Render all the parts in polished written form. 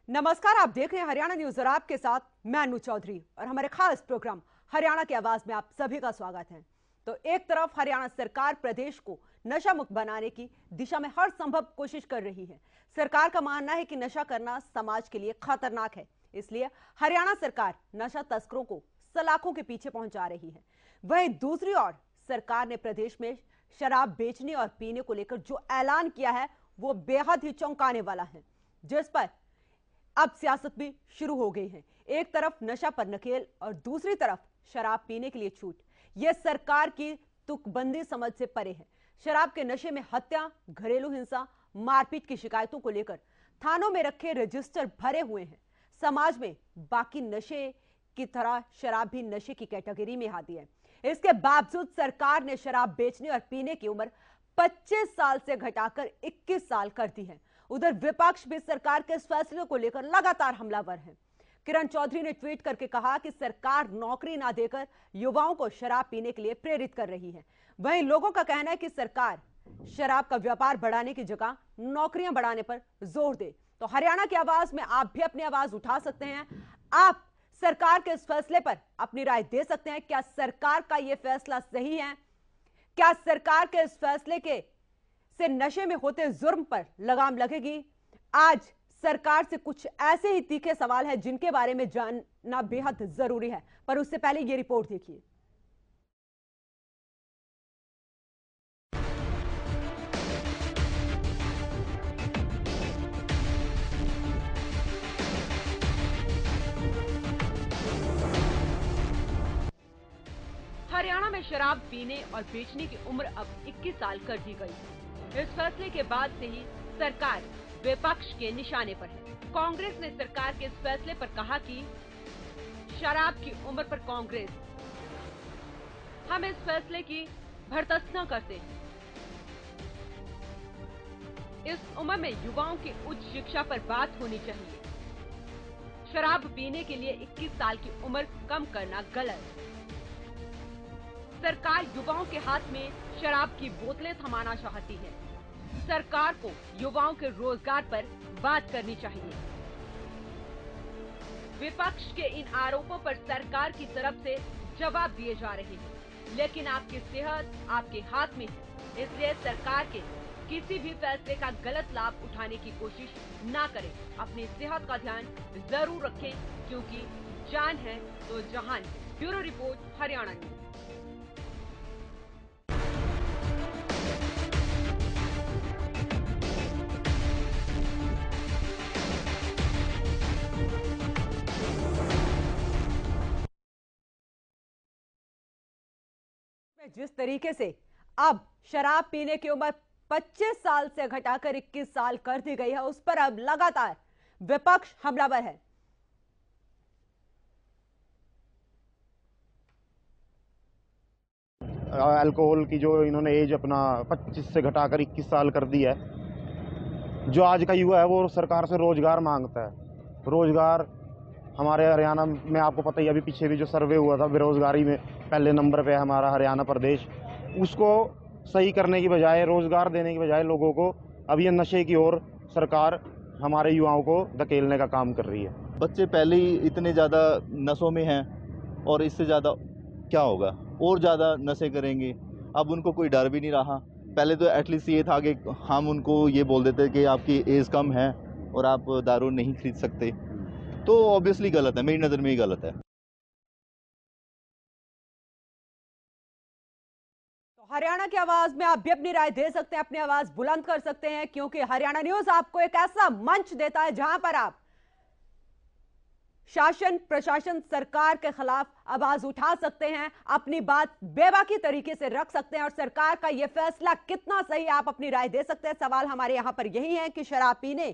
नमस्कार, आप देख रहे हैं हरियाणा न्यूज और आपके साथ मैं अनु चौधरी और हमारे खास प्रोग्राम हरियाणा की आवाज में आप सभी का स्वागत है। तो एक तरफ हरियाणा सरकार प्रदेश को नशा मुक्त बनाने की दिशा में हर संभव कोशिश कर रही है। सरकार का मानना है कि नशा करना समाज के लिए खतरनाक है, इसलिए हरियाणा सरकार नशा तस्करों को सलाखों के पीछे पहुंचा रही है। वहीं दूसरी ओर सरकार ने प्रदेश में शराब बेचने और पीने को लेकर जो ऐलान किया है वो बेहद ही चौंकाने वाला है, जिस पर अब सियासत भी शुरू हो गई है। एक तरफ नशा पर नकेल और दूसरी तरफ शराब पीने के लिए छूट। यह सरकार की तुकबंदी समझ से परे है। शराब के नशे में हत्या, घरेलू हिंसा, मारपीट की शिकायतों को लेकर थानों में रखे रजिस्टर भरे हुए हैं। समाज में बाकी नशे की तरह शराब भी नशे की कैटेगरी में आती है। इसके बावजूद सरकार ने शराब बेचने और पीने की उम्र 25 साल से घटाकर 21 साल कर दी है। उधर विपक्ष भी सरकार के इस फैसले को लेकर लगातार हमलावर है। किरण चौधरी ने ट्वीट करके कहा कि सरकार नौकरी ना देकर युवाओं को शराब पीने के लिए प्रेरित कर रही है। वहीं लोगों का कहना है कि सरकार शराब का व्यापार बढ़ाने की जगह नौकरियां बढ़ाने पर जोर दे। तो हरियाणा की आवाज में आप भी अपनी आवाज उठा सकते हैं। आप सरकार के इस फैसले पर अपनी राय दे सकते हैं। क्या सरकार का यह फैसला सही है? क्या सरकार के इस फैसले के से नशे में होते जुर्म पर लगाम लगेगी? आज सरकार से कुछ ऐसे ही तीखे सवाल हैं जिनके बारे में जानना बेहद जरूरी है, पर उससे पहले ये रिपोर्ट देखिए। हरियाणा में शराब पीने और बेचने की उम्र अब 21 साल कर दी गई है। इस फैसले के बाद से ही सरकार विपक्ष के निशाने पर है। कांग्रेस ने सरकार के इस फैसले पर कहा कि शराब की उम्र पर कांग्रेस हम इस फैसले की भर्त्सना करते हैं। इस उम्र में युवाओं की उच्च शिक्षा पर बात होनी चाहिए। शराब पीने के लिए 21 साल की उम्र कम करना गलत। सरकार युवाओं के हाथ में शराब की बोतलें थमाना चाहती है। सरकार को युवाओं के रोजगार पर बात करनी चाहिए। विपक्ष के इन आरोपों पर सरकार की तरफ से जवाब दिए जा रहे हैं, लेकिन आपकी सेहत आपके हाथ में है, इसलिए सरकार के किसी भी फैसले का गलत लाभ उठाने की कोशिश ना करें। अपनी सेहत का ध्यान जरूर रखें, क्योंकि जान है तो जहान है। Bureau report, Haryana news. जिस तरीके से अब शराब पीने की उम्र 25 साल से घटाकर 21 साल कर दी गई है, उस पर अब लगातार विपक्ष हमलावर है। अल्कोहल की जो इन्होंने एज अपना 25 से घटाकर 21 साल कर दी है। जो आज का युवा है वो सरकार से रोजगार मांगता है। रोजगार हमारे हरियाणा में आपको पता ही, अभी पीछे भी जो सर्वे हुआ था बेरोजगारी में पहले नंबर पे है हमारा हरियाणा प्रदेश। उसको सही करने की बजाय, रोजगार देने की बजाय लोगों को अब ये नशे की ओर सरकार हमारे युवाओं को धकेलने का काम कर रही है। बच्चे पहले ही इतने ज़्यादा नशों में हैं और इससे ज़्यादा क्या होगा, और ज़्यादा नशे करेंगे। अब उनको कोई डर भी नहीं रहा। पहले तो एटलीस्ट ये था कि हम उनको ये बोल देते कि आपकी एज कम है और आप दारू नहीं खरीद सकते, तो ऑब्वियसली गलत है, मेरी नज़र में ही गलत है। तो हरियाणा की आवाज में आप भी अपनी राय दे सकते हैं, अपनी आवाज बुलंद कर सकते हैं, क्योंकि हरियाणा न्यूज आपको एक ऐसा मंच देता है जहां पर आप शासन, प्रशासन, सरकार के खिलाफ आवाज उठा सकते हैं, अपनी बात बेबाकी तरीके से रख सकते हैं और सरकार का यह फैसला कितना सही, आप अपनी राय दे सकते हैं। सवाल हमारे यहां पर यही है कि शराब पीने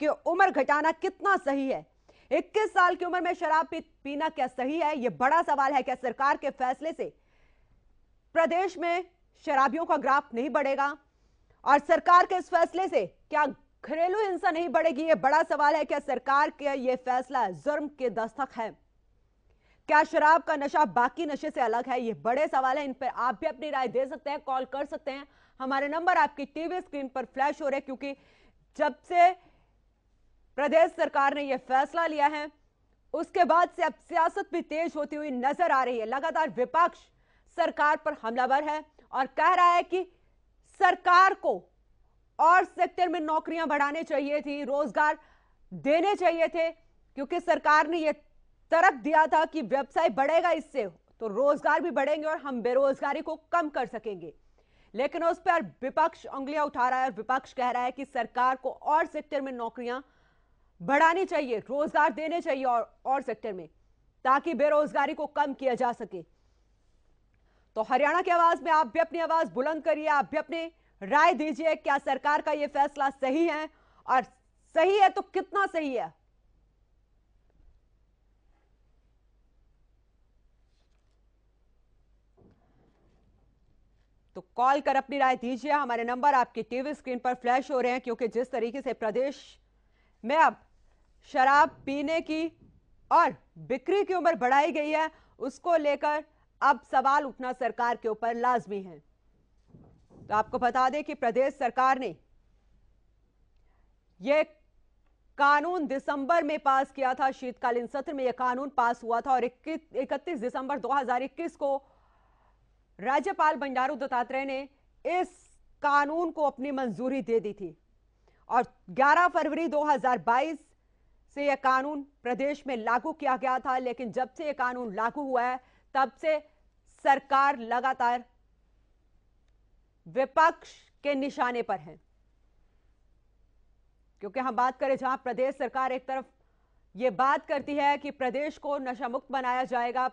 की उम्र घटाना कितना सही है? 21 साल की उम्र में शराब पीना क्या सही है? यह बड़ा सवाल है। क्या सरकार के फैसले से प्रदेश में शराबियों का ग्राफ नहीं बढ़ेगा? और सरकार के इस फैसले से क्या घरेलू हिंसा नहीं बढ़ेगी? यह बड़ा सवाल है। क्या सरकार का यह फैसला जुर्म के दस्तक है? क्या शराब का नशा बाकी नशे से अलग है? ये बड़े सवाल है। इन पर आप भी अपनी राय दे सकते हैं, कॉल कर सकते हैं। हमारे नंबर आपकी टीवी स्क्रीन पर फ्लैश हो रहे हैं, क्योंकि जब से प्रदेश सरकार ने यह फैसला लिया है, उसके बाद से अब सियासत भी तेज होती हुई नजर आ रही है। लगातार विपक्ष सरकार पर हमलावर है और कह रहा है कि सरकार को और सेक्टर में नौकरियां बढ़ानी चाहिए थी, रोजगार देने चाहिए थे, क्योंकि सरकार ने यह तर्क दिया था कि व्यवसाय बढ़ेगा, इससे तो रोजगार भी बढ़ेंगे और हम बेरोजगारी को कम कर सकेंगे। लेकिन उस पर विपक्ष उंगलियां उठा रहा है और विपक्ष कह रहा है कि सरकार को और सेक्टर में नौकरियां बढ़ानी चाहिए, रोजगार देने चाहिए और सेक्टर में, ताकि बेरोजगारी को कम किया जा सके। तो हरियाणा की आवाज में आप भी अपनी आवाज बुलंद करिए, आप भी अपनी राय दीजिए, क्या सरकार का यह फैसला सही है, और सही है तो कितना सही है। तो कॉल कर अपनी राय दीजिए। हमारे नंबर आपकी टीवी स्क्रीन पर फ्लैश हो रहे हैं, क्योंकि जिस तरीके से प्रदेश में अब शराब पीने की और बिक्री की उम्र बढ़ाई गई है, उसको लेकर अब सवाल उठना सरकार के ऊपर लाजमी है। तो आपको बता दें कि प्रदेश सरकार ने यह कानून दिसंबर में पास किया था, शीतकालीन सत्र में यह कानून पास हुआ था और 31 दिसंबर 2021 को राज्यपाल बंडारू दत्तात्रेय ने इस कानून को अपनी मंजूरी दे दी थी और 11 फरवरी 2022 से यह कानून प्रदेश में लागू किया गया था। लेकिन जब से यह कानून लागू हुआ है, तब से सरकार लगातार विपक्ष के निशाने पर है, क्योंकि हम बात करें जहां प्रदेश सरकार एक तरफ यह बात करती है कि प्रदेश को नशा मुक्त बनाया जाएगा,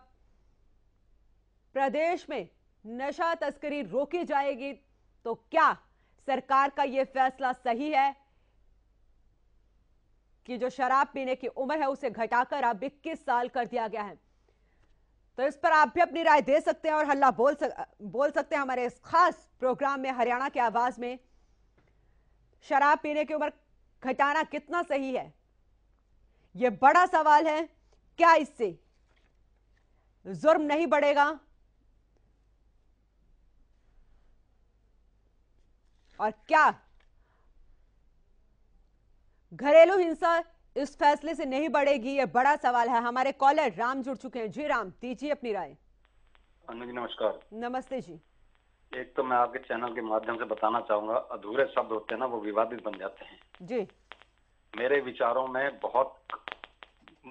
प्रदेश में नशा तस्करी रोकी जाएगी, तो क्या सरकार का यह फैसला सही है कि जो शराब पीने की उम्र है उसे घटाकर अब 21 साल कर दिया गया है। तो इस पर आप भी अपनी राय दे सकते हैं और हल्ला बोल सकते हैं हमारे इस खास प्रोग्राम में हरियाणा की आवाज में। शराब पीने की उम्र घटाना कितना सही है, यह बड़ा सवाल है। क्या इससे जुर्म नहीं बढ़ेगा और क्या घरेलू हिंसा इस फैसले से नहीं बढ़ेगी, यह बड़ा सवाल है। हमारे कॉलर राम जुड़ चुके हैं। जी राम, दीजिए अपनी राय। अनु जी नमस्कार। नमस्ते जी। एक तो मैं आपके चैनल के माध्यम से बताना चाहूंगा, अधूरे शब्द होते हैं ना, वो विवादित बन जाते हैं जी। मेरे विचारों में बहुत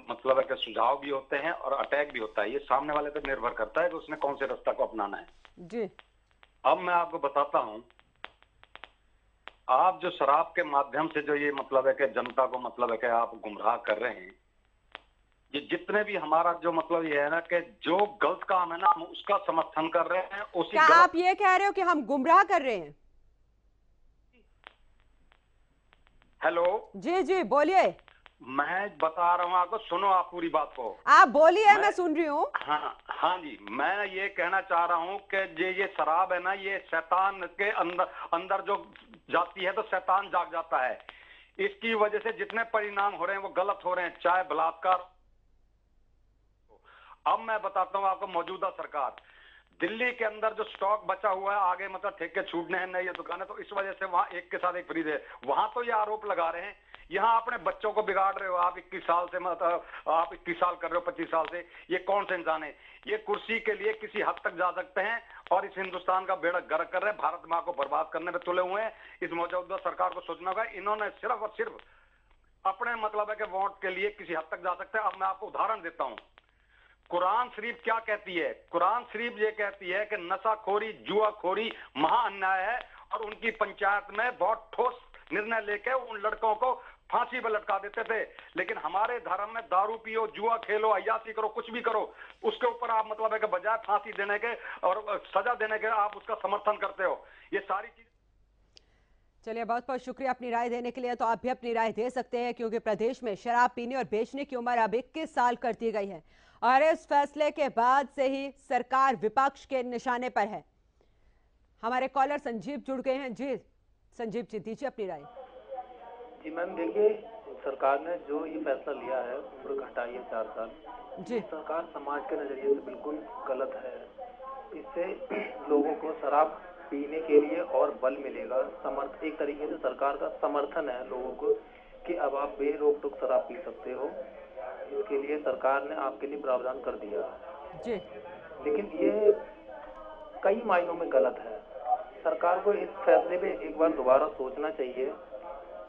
मतलब है कि सुझाव भी होते हैं और अटैक भी होता है। ये सामने वाले पर निर्भर करता है कि उसने कौन से रास्ता को अपनाना है जी। अब मैं आपको बताता हूं, आप जो शराब के माध्यम से जो ये मतलब है कि जनता को मतलब है कि आप गुमराह कर रहे हैं, ये जितने भी हमारा जो मतलब ये है ना कि जो गलत काम है ना हम उसका समर्थन कर रहे हैं। उसी क्या आप ये कह रहे हो कि हम गुमराह कर रहे हैं? हेलो जी जी बोलिए। मैं बता रहा हूँ आपको, सुनो आप पूरी बात को। आप बोलिए, मैं सुन रही हूँ। हाँ जी, मैं ये कहना चाह रहा हूँ कि ये शराब है ना, ये शैतान के अंदर जो जाती है तो शैतान जाग जाता है। इसकी वजह से जितने परिणाम हो रहे हैं वो गलत हो रहे हैं, चाहे बलात्कार। अब मैं बताता हूँ आपको, मौजूदा सरकार दिल्ली के अंदर जो स्टॉक बचा हुआ है, आगे मतलब ठेके छूटने हैं, नई दुकानें, तो इस वजह से वहां एक के साथ एक फ्री है। वहां तो ये आरोप लगा रहे हैं, यहाँ अपने बच्चों को बिगाड़ रहे हो आप। 21 साल से मतलब आप 21 साल कर रहे हो, 25 साल से। ये कौन से इंसान है? ये कुर्सी के लिए किसी हद तक जा सकते हैं और इस हिंदुस्तान का बेड़ा गर्क कर रहे हैं, भारत माँ को बर्बाद करने में तुले हुए हैं। इस मौजूदा सरकार को सोचना होगा, इन्होंने सिर्फ और सिर्फ अपने मतलब है कि वोट के लिए किसी हद तक जा सकते हैं। अब मैं आपको उदाहरण देता हूँ, कुरान शरीफ क्या कहती है? कुरान शरीफ ये कहती है कि नशाखोरी, जुआखोरी महा अन्याय है, और उनकी पंचायत में बहुत ठोस निर्णय लेके उन लड़कों को फांसी पर लटका देते थे। लेकिन हमारे धर्म में दारू पियो, जुआ खेलो, अय्यासी करो, कुछ भी करो, उसके ऊपर आप मतलब है कि बजाय फांसी देने के और सजा देने के आप उसका समर्थन करते हो। ये सारी चीज। चलिए, बहुत बहुत शुक्रिया अपनी राय देने के लिए। तो आप भी अपनी राय दे सकते हैं, क्योंकि प्रदेश में शराब पीने और बेचने की उम्र अब 21 साल कर दी गई है और इस फैसले के बाद से ही सरकार विपक्ष के निशाने पर है। हमारे कॉलर संजीव जुड़ गए हैं। जी संजीव जी, दीजिए अपनी राय। जी मैम, देखिए सरकार ने जो ये फैसला लिया है, उम्र घटाई है 4 साल जी, सरकार समाज के नजरिए से बिल्कुल गलत है। इससे लोगों को शराब पीने के लिए और बल मिलेगा, एक तरीके से सरकार का समर्थन है लोगों को कि अब आप बेरोक टोक शराब पी सकते हो, इसके लिए सरकार ने आपके लिए प्रावधान कर दिया जी। लेकिन ये कई मायनों में गलत है। सरकार को इस फैसले पे एक बार दोबारा सोचना चाहिए।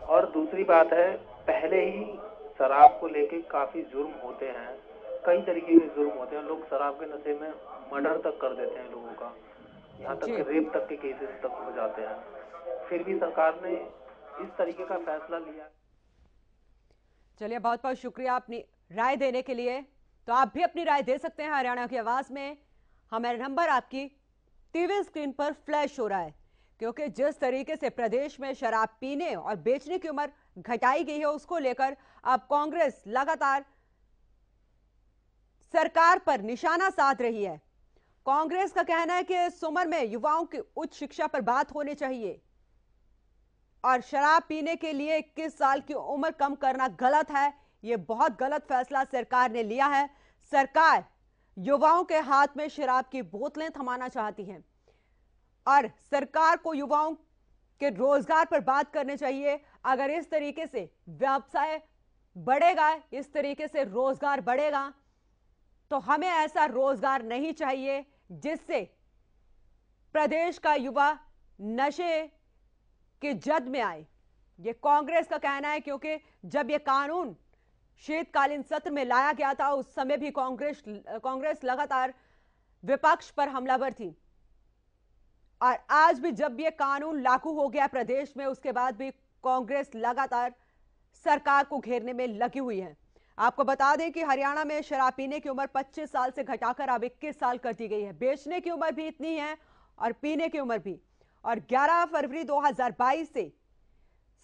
और दूसरी बात है, पहले ही शराब को लेके काफी जुर्म होते हैं, कई तरीके के जुर्म होते हैं। लोग शराब के नशे में मर्डर तक कर देते हैं लोगों का, यहाँ तक कि रेप तक के केसेस तक हो जाते हैं। फिर भी सरकार ने इस तरीके का फैसला लिया। चलिए, बहुत बहुत शुक्रिया अपनी राय देने के लिए। तो आप भी अपनी राय दे सकते हैं हरियाणा की आवाज में। हमारा नंबर आपकी टीवी स्क्रीन पर फ्लैश हो रहा है, क्योंकि जिस तरीके से प्रदेश में शराब पीने और बेचने की उम्र घटाई गई है, उसको लेकर अब कांग्रेस लगातार सरकार पर निशाना साध रही है। कांग्रेस का कहना है कि इस उम्र में युवाओं की उच्च शिक्षा पर बात होनी चाहिए और शराब पीने के लिए 21 साल की उम्र कम करना गलत है। यह बहुत गलत फैसला सरकार ने लिया है। सरकार युवाओं के हाथ में शराब की बोतलें थमाना चाहती है और सरकार को युवाओं के रोजगार पर बात करनी चाहिए। अगर इस तरीके से व्यवसाय बढ़ेगा, इस तरीके से रोजगार बढ़ेगा, तो हमें ऐसा रोजगार नहीं चाहिए जिससे प्रदेश का युवा नशे के जद में आए। यह कांग्रेस का कहना है, क्योंकि जब यह कानून शीतकालीन सत्र में लाया गया था, उस समय भी कांग्रेस लगातार विपक्ष पर हमलावर थी और आज भी जब यह कानून लागू हो गया प्रदेश में, उसके बाद भी कांग्रेस लगातार सरकार को घेरने में लगी हुई है। आपको बता दें कि हरियाणा में शराब पीने की उम्र 25 साल से घटाकर अब 21 साल कर दी गई है। बेचने की उम्र भी इतनी है और पीने की उम्र भी। और 11 फरवरी 2022 से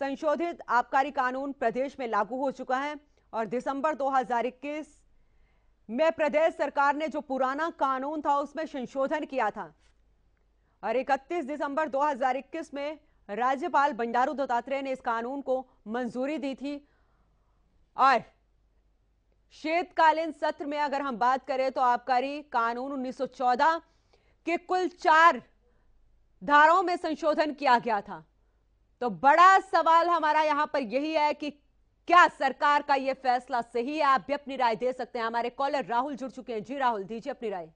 संशोधित आबकारी कानून प्रदेश में लागू हो चुका है और दिसंबर 2021 में प्रदेश सरकार ने जो पुराना कानून था उसमें संशोधन किया था और 31 दिसंबर 2021 में राज्यपाल बंडारू दत्तात्रेय ने इस कानून को मंजूरी दी थी। और शीतकालीन सत्र में अगर हम बात करें तो आबकारी कानून 1914 के कुल 4 धाराओं में संशोधन किया गया था। तो बड़ा सवाल हमारा यहां पर यही है कि क्या सरकार का यह फैसला सही है? आप भी अपनी राय दे सकते हैं। हमारे कॉलर राहुल जुड़ चुके हैं। जी राहुल, दीजिए अपनी राय।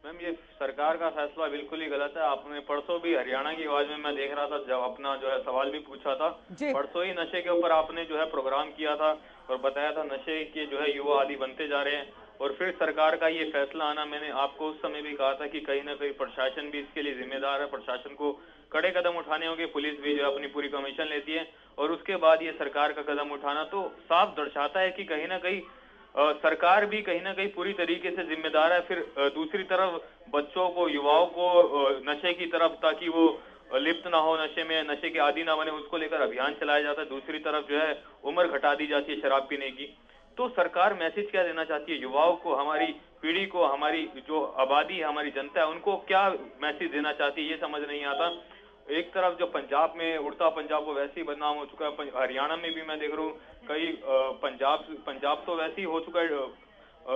मैम, ये सरकार का फैसला बिल्कुल ही गलत है। आपने परसों भी हरियाणा की आवाज में मैं देख रहा था, जब अपना जो है सवाल भी पूछा था, परसों ही नशे के ऊपर आपने जो है प्रोग्राम किया था और बताया था नशे के जो है युवा आदि बनते जा रहे हैं। और फिर सरकार का ये फैसला आना, मैंने आपको उस समय भी कहा था कि कहीं ना कहीं प्रशासन भी इसके लिए जिम्मेदार है। प्रशासन को कड़े कदम उठाने होंगे। पुलिस भी जो है अपनी पूरी कमीशन लेती है और उसके बाद ये सरकार का कदम उठाना तो साफ दर्शाता है कि कहीं ना कहीं सरकार भी कहीं ना कहीं पूरी तरीके से जिम्मेदार है। फिर दूसरी तरफ बच्चों को, युवाओं को नशे की तरफ, ताकि वो लिप्त ना हो नशे में, नशे के आदी ना बने, उसको लेकर अभियान चलाया जाता है। दूसरी तरफ जो है उम्र घटा दी जाती है शराब पीने की। तो सरकार मैसेज क्या देना चाहती है युवाओं को, हमारी पीढ़ी को, हमारी जो आबादी है, हमारी जनता है, उनको क्या मैसेज देना चाहती है, ये समझ नहीं आता। एक तरफ जो पंजाब में उड़ता पंजाब वो वैसे ही बदनाम हो चुका है। हरियाणा में भी मैं देख रहा हूँ कई पंजाब तो वैसे ही हो चुका है,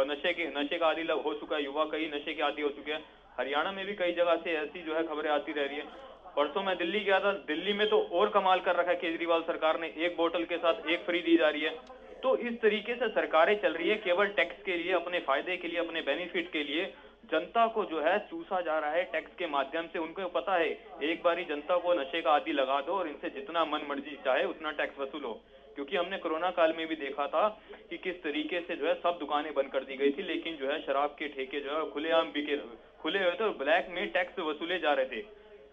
नशे का आदी हो चुका है, युवा कई नशे के आदी हो चुके हैं। हरियाणा में भी कई जगह से ऐसी जो है खबरें आती रह रही है। परसों मैं दिल्ली गया था, दिल्ली में तो और कमाल कर रखा है केजरीवाल सरकार ने, एक बोतल के साथ एक फ्री दी जा रही है। तो इस तरीके से सरकारें चल रही है केवल टैक्स के लिए, अपने फायदे के लिए, अपने बेनिफिट के लिए। जनता को जो है चूसा जा रहा है टैक्स के माध्यम से। उनको पता है एक बारी जनता को नशे का आदी लगा दो और इनसे जितना मन मर्जी चाहे उतना टैक्स वसूलो। क्योंकि हमने कोरोना काल में भी देखा था कि किस तरीके से जो है सब दुकानें बंद कर दी गई थी, लेकिन जो है शराब के ठेके जो है खुलेआम खुले हुए थे और ब्लैक में टैक्स वसूले जा रहे थे।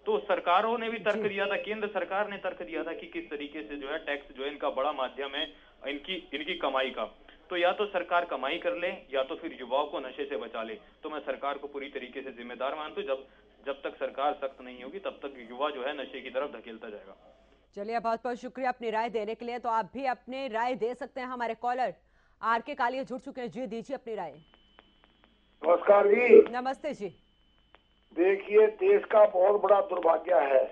तो सरकारों ने भी तर्क दिया था, केंद्र सरकार ने तर्क दिया था कि किस तरीके से जो है टैक्स जो है इनका बड़ा माध्यम है इनकी कमाई का। तो या तो सरकार कमाई कर ले या तो फिर युवाओं को नशे से बचा ले। तो मैं सरकार को पूरी तरीके से जिम्मेदार मानता हूं। जब तक सरकार सख्त नहीं होगी तब तक युवा जो है नशे की तरफ धकेलता जाएगा। चलिए, बहुत बहुत शुक्रिया अपनी राय देने के लिए। तो आप भी अपनी राय दे सकते हैं। हमारे कॉलर आर.के. कालिया जुड़ चुके हैं। जी, दीजिए अपनी राय। नमस्कार जी। नमस्ते जी। देखिए, देश का बहुत बड़ा दुर्भाग्य है।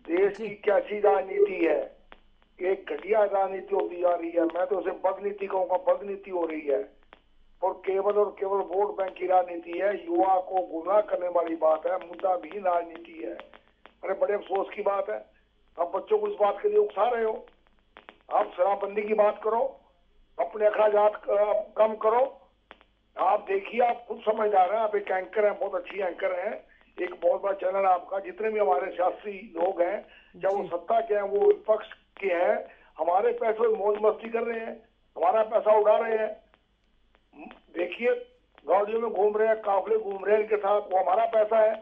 देश की कैसी राजनीति है, एक घटिया राजनीति होती जा रही है। मैं तो उसे बदनीति कहूँगा, बदनीति हो रही है और केवल वोट बैंक की राजनीति है। युवा को गुमराह करने वाली बात है, मुद्दा भी राजनीति है। अरे बड़े अफसोस की बात है, अब बच्चों को इस बात के लिए उकसा रहे हो। आप शराबबंदी की बात करो, अपने अखराजात कम करो। आप देखिए, आप खुद समझदार हैं, आप एक एंकर हैं, बहुत अच्छी एंकर हैं, एक बहुत बड़ा चैनल है आपका। जितने भी हमारे सियासी लोग हैं, चाहे वो सत्ता के हैं, वो विपक्ष के हैं, हमारे पैसे मौज मस्ती कर रहे हैं, हमारा पैसा उड़ा रहे हैं। देखिए, गाड़ियों में घूम रहे हैं, काफले घूम रहे हैं इनके साथ, वो हमारा पैसा है।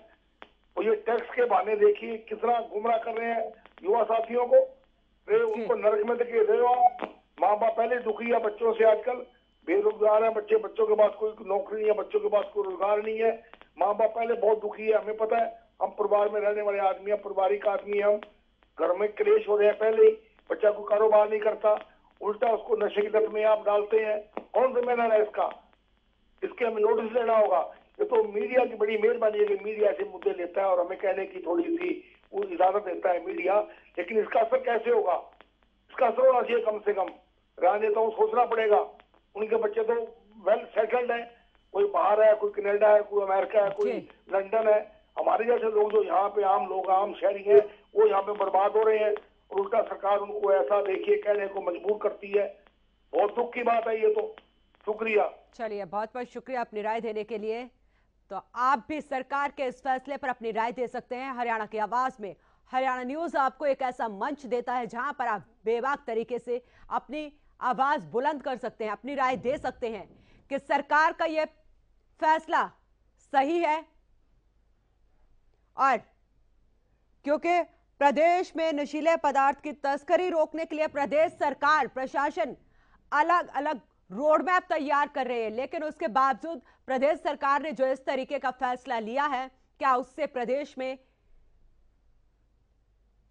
तो ये टैक्स के बहाने देखिए कितना गुमराह कर रहे हैं युवा साथियों को। उनको नरक में देखे रहे हो। माँ बाप पहले दुखी है बच्चों से, आजकल बेरोजगार है बच्चे, बच्चों के पास कोई नौकरी नहीं है, बच्चों के पास कोई रोजगार नहीं है। माँ बाप पहले बहुत दुखी है, हमें पता है, हम परिवार में रहने वाले आदमी हैं, पारिवारिक आदमी है, हम घर में क्लेश हो रहे हैं। पहले ही बच्चा को कारोबार नहीं करता, उल्टा उसको नशे की लत में आप डालते हैं। कौन जिम्मेदार है इसका? इसके हमें नोटिस लेना होगा। ये तो मीडिया की बड़ी मेहरबानी है कि मीडिया ऐसे मुद्दे लेता है और हमें कहने की थोड़ी सी वो इजाजत देता है मीडिया, लेकिन इसका असर कैसे होगा? इसका असर होना चाहिए कम से कम। राजनेताओं को सोचना पड़ेगा, उनके बच्चे तो वेल सेटल्ड है, कोई बाहर है, कोई कनाडा है, कोई अमेरिका है, कोई लंदन है। हमारे जैसे लोग जो यहाँ पे आम लोग, आम शहरी हैं, वो यहाँ पे बर्बाद हो रहे हैं और उल्टा सरकार उनको ऐसा देखिए कहने को मजबूर करती है। बहुत दुख की बात है ये तो। शुक्रिया। चलिए, बहुत बहुत शुक्रिया अपनी राय देने के लिए। तो आप भी सरकार के इस फैसले पर अपनी राय दे सकते हैं। हरियाणा की आवाज में हरियाणा न्यूज आपको एक ऐसा मंच देता है जहां पर आप बेबाक तरीके से अपनी आवाज बुलंद कर सकते हैं, अपनी राय दे सकते हैं कि सरकार का यह फैसला सही है। और क्योंकि प्रदेश में नशीले पदार्थ की तस्करी रोकने के लिए प्रदेश सरकार, प्रशासन अलग अलग रोड मैप तैयार कर रहे हैं, लेकिन उसके बावजूद प्रदेश सरकार ने जो इस तरीके का फैसला लिया है, क्या उससे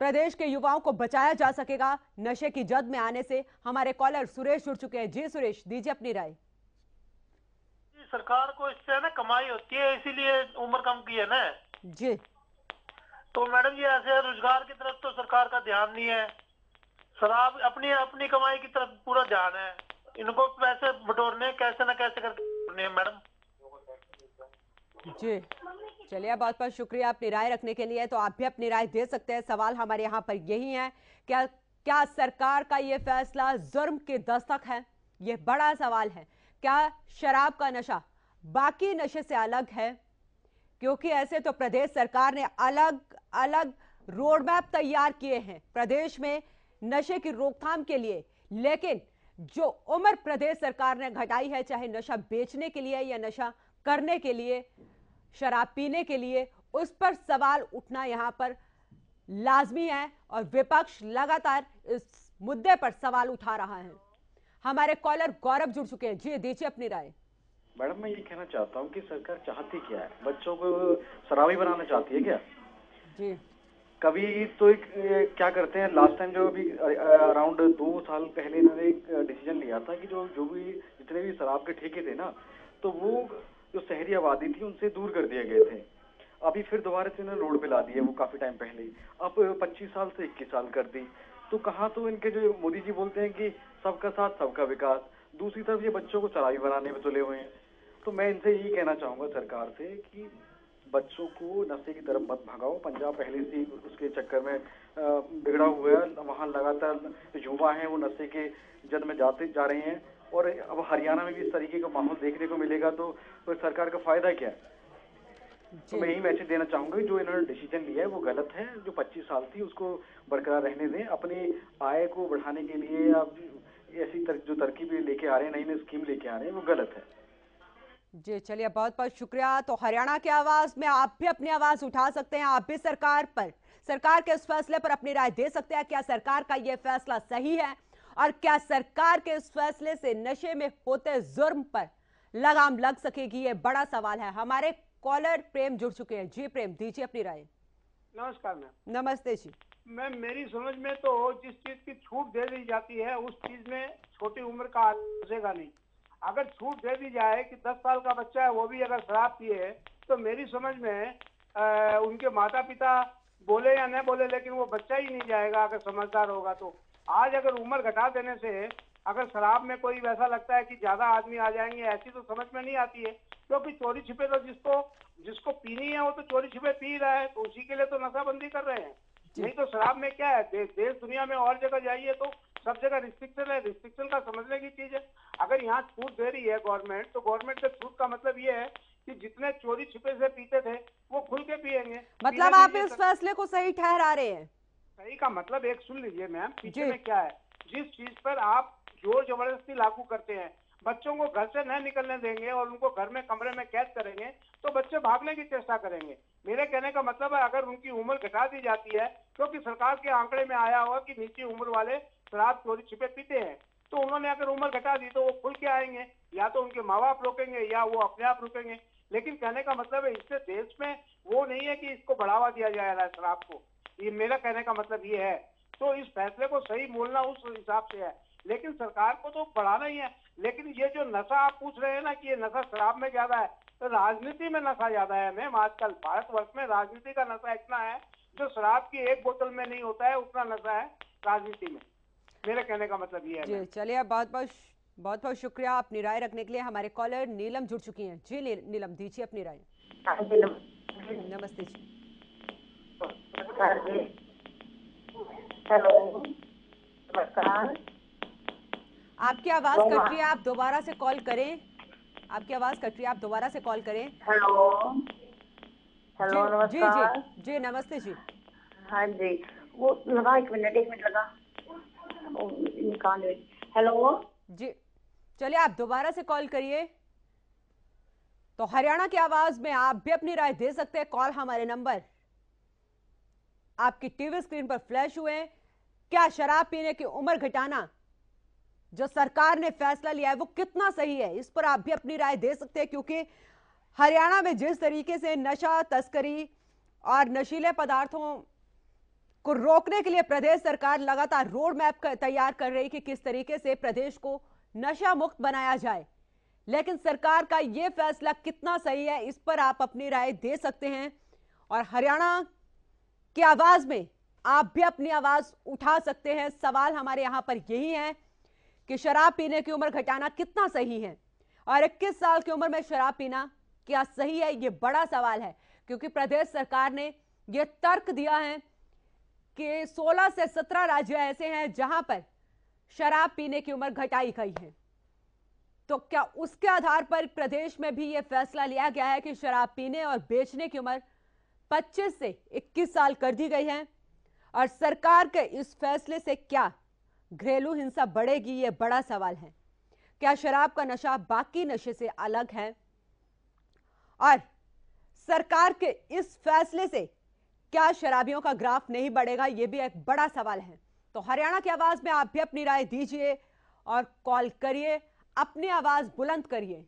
प्रदेश के युवाओं को बचाया जा सकेगा नशे की जद में आने से? हमारे कॉलर सुरेश जुड़ चुके हैं। जी सुरेश, दीजिए अपनी राय। सरकार को इससे ना कमाई होती है, इसीलिए उम्र कम की है ना जी। तो मैडम जी, ऐसे रोजगार की तरफ तो सरकार का ध्यान नहीं है, शराब अपनी अपनी कमाई की तरफ पूरा ध्यान है। इनको पैसे बटोरने कैसे ना कैसे करके मैडम जी। चलिए, बहुत बहुत शुक्रिया अपनी राय रखने के लिए। तो आप भी अपनी राय दे सकते हैं। सवाल हमारे यहाँ पर यही है, क्या सरकार का ये फैसला जुर्म की दस्तक है? ये बड़ा सवाल है। क्या शराब का नशा बाकी नशे से अलग है? क्योंकि ऐसे तो प्रदेश सरकार ने अलग अलग रोड मैप तैयार किए हैं प्रदेश में नशे की रोकथाम के लिए, लेकिन जो उम्र प्रदेश सरकार ने घटाई है, चाहे नशा बेचने के लिए या नशा करने के लिए, शराब पीने के लिए, उस पर सवाल उठना यहां पर लाजमी है और विपक्ष लगातार इस मुद्दे पर सवाल उठा रहा है। हमारे कॉलर गौरव जुड़ चुके हैं। जी, दीजिए अपनी राय। मैडम, मैं ये कहना चाहता हूँ कि सरकार चाहती क्या है? बच्चों को शराबी बनाना चाहती है क्या? जी। कभी तो क्या करते हैं, लास्ट टाइम जो अभी अराउंड 2 साल पहले इन्होंने एक डिसीजन लिया था कि जो भी जितने भी शराब के ठेके थे ना, तो वो जो शहरी आबादी थी उनसे दूर कर दिए गए थे। अभी फिर दोबारा से इन्होंने रोड पे ला दिया वो काफी टाइम पहले, अब 25 साल से 21 साल कर दी। तो कहाँ तो इनके जो मोदी जी बोलते हैं कि सबका साथ सबका विकास, दूसरी तरफ ये बच्चों को शराबी बनाने में तुले हुए हैं। तो मैं इनसे यही कहना चाहूंगा सरकार से कि बच्चों को नशे की तरफ मत भगाओ। पंजाब पहले से उसके चक्कर में बिगड़ा हुआ है, वहाँ लगातार युवा हैं वो नशे के जद में जा रहे हैं, और अब हरियाणा में भी इस तरीके का माहौल देखने को मिलेगा तो सरकार का फायदा क्या है? तो मैं यही मैसेज देना चाहूंगा, जो इन्होंने डिसीजन लिया है वो गलत है। जो 25 साल थी उसको बरकरार रहने दें, अपनी आय को बढ़ाने के लिए या ऐसी जो तरकीब लेके आ रहे हैं, नई नई स्कीम लेके आ रहे हैं, वो गलत है। जी, चलिए, बहुत बहुत शुक्रिया। तो हरियाणा की आवाज में आप भी अपनी आवाज उठा सकते हैं। आप भी सरकार के इस फैसले पर अपनी राय दे सकते हैं। क्या सरकार का यह फैसला सही है और क्या सरकार के इस फैसले से नशे में होते जुर्म पर लगाम लग सकेगी? ये बड़ा सवाल है। हमारे कॉलर प्रेम जुड़ चुके हैं। जी प्रेम, दीजिए अपनी राय। नमस्कार मैम। नमस्ते जी। मैम, मेरी समझ में तो जिस चीज की छूट दे दी जाती है उस चीज में छोटी उम्र का आदमी घुसेगा नहीं। अगर छूट दे दी जाए कि 10 साल का बच्चा है वो भी अगर शराब पिए, तो मेरी समझ में उनके माता पिता बोले या न बोले, लेकिन वो बच्चा ही नहीं जाएगा अगर समझदार होगा तो। आज अगर उम्र घटा देने से अगर शराब में कोई वैसा लगता है कि ज्यादा आदमी आ जाएंगे, ऐसी तो समझ में नहीं आती है, क्योंकि चोरी छिपे तो जिसको पीनी है वो तो चोरी छिपे पी रहा है, तो उसी के लिए तो नशाबंदी कर रहे हैं। नहीं तो शराब में क्या है, देश दुनिया में और जगह जाइए तो सब जगह रिस्ट्रिक्शन है। रिस्ट्रिक्शन का समझने की चीज है, अगर यहाँ छूट दे रही है गवर्नमेंट, तो गवर्नमेंट के छूट का मतलब ये है कि जितने चोरी छिपे से पीते थे वो खुल के पिएंगे। मतलब आप इस फैसले को सही ठहरा रहे हैं? सही का मतलब एक सुन लीजिए मैम, पीछे में क्या है। जिस चीज पर आप जोर जबरदस्ती लागू करते हैं, बच्चों को घर से न निकलने देंगे और उनको घर में कमरे में कैद करेंगे, तो बच्चे भागने की चेष्टा करेंगे। मेरे कहने का मतलब है, अगर उनकी उम्र घटा दी जाती है, क्योंकि सरकार के आंकड़े में आया हुआ कि नीची उम्र वाले शराब चोरी छिपे पीते हैं, तो उन्होंने अगर उम्र घटा दी तो वो खुल के आएंगे, या तो उनके माँ बाप रोकेंगे या वो अपने आप रुकेंगे। लेकिन कहने का मतलब है, इससे देश में वो नहीं है कि इसको बढ़ावा दिया जा रहा है शराब को, ये मेरा कहने का मतलब ये है। तो इस फैसले को सही बोलना उस हिसाब से है, लेकिन सरकार को तो बढ़ाना ही है। लेकिन ये जो नशा आप पूछ रहे हैं ना कि ये नशा शराब में ज्यादा है, तो राजनीति में नशा ज्यादा है मैम। आजकल भारतवर्ष में राजनीति का नशा इतना है जो शराब की एक बोतल में नहीं होता है, उतना नशा है राजनीति में। मेरे कहने का मतलब ये है। चलिए, बहुत बहुत शुक्रिया अपनी राय रखने के लिए। हमारे कॉलर नीलम जुड़ चुकी हैं। जी नीलम, दीजिए अपनी राय। नमस्ते जी। हेलो, नमस्कार। आपकी आवाज कट रही है, आप दोबारा से कॉल करें। आपकी आवाज कट रही है, आप दोबारा से कॉल करें। हेलो हेलो, नमस्कार। जी नमस्ते जी। हाँ जी, वो लगा, एक मिनट लगा। हेलो जी, चलिए आप दोबारा से कॉल करिए। तो हरियाणा की आवाज में आप भी अपनी राय दे सकते हैं। कॉल हमारे नंबर आपकी टीवी स्क्रीन पर फ्लैश हुए। क्या शराब पीने की उम्र घटाना जो सरकार ने फैसला लिया है वो कितना सही है, इस पर आप भी अपनी राय दे सकते हैं। क्योंकि हरियाणा में जिस तरीके से नशा तस्करी और नशीले पदार्थों को रोकने के लिए प्रदेश सरकार लगातार रोड मैप तैयार कर रही कि किस तरीके से प्रदेश को नशा मुक्त बनाया जाए, लेकिन सरकार का यह फैसला कितना सही है, इस पर आप अपनी राय दे सकते हैं। और हरियाणा की आवाज में आप भी अपनी आवाज उठा सकते हैं। सवाल हमारे यहां पर यही है कि शराब पीने की उम्र घटाना कितना सही है, और 21 साल की उम्र में शराब पीना क्या सही है, यह बड़ा सवाल है। क्योंकि प्रदेश सरकार ने यह तर्क दिया है कि 16 से 17 राज्य ऐसे हैं जहां पर शराब पीने की उम्र घटाई गई है। तो क्या उसके आधार पर प्रदेश में भी यह फैसला लिया गया है कि शराब पीने और बेचने की उम्र 25 से 21 साल कर दी गई है? और सरकार के इस फैसले से क्या घरेलू हिंसा बढ़ेगी, यह बड़ा सवाल है। क्या शराब का नशा बाकी नशे से अलग है? और सरकार के इस फैसले से क्या शराबियों का ग्राफ नहीं बढ़ेगा, यह भी एक बड़ा सवाल है। तो हरियाणा की आवाज में आप भी अपनी राय दीजिए और कॉल करिए, अपनी आवाज बुलंद करिए।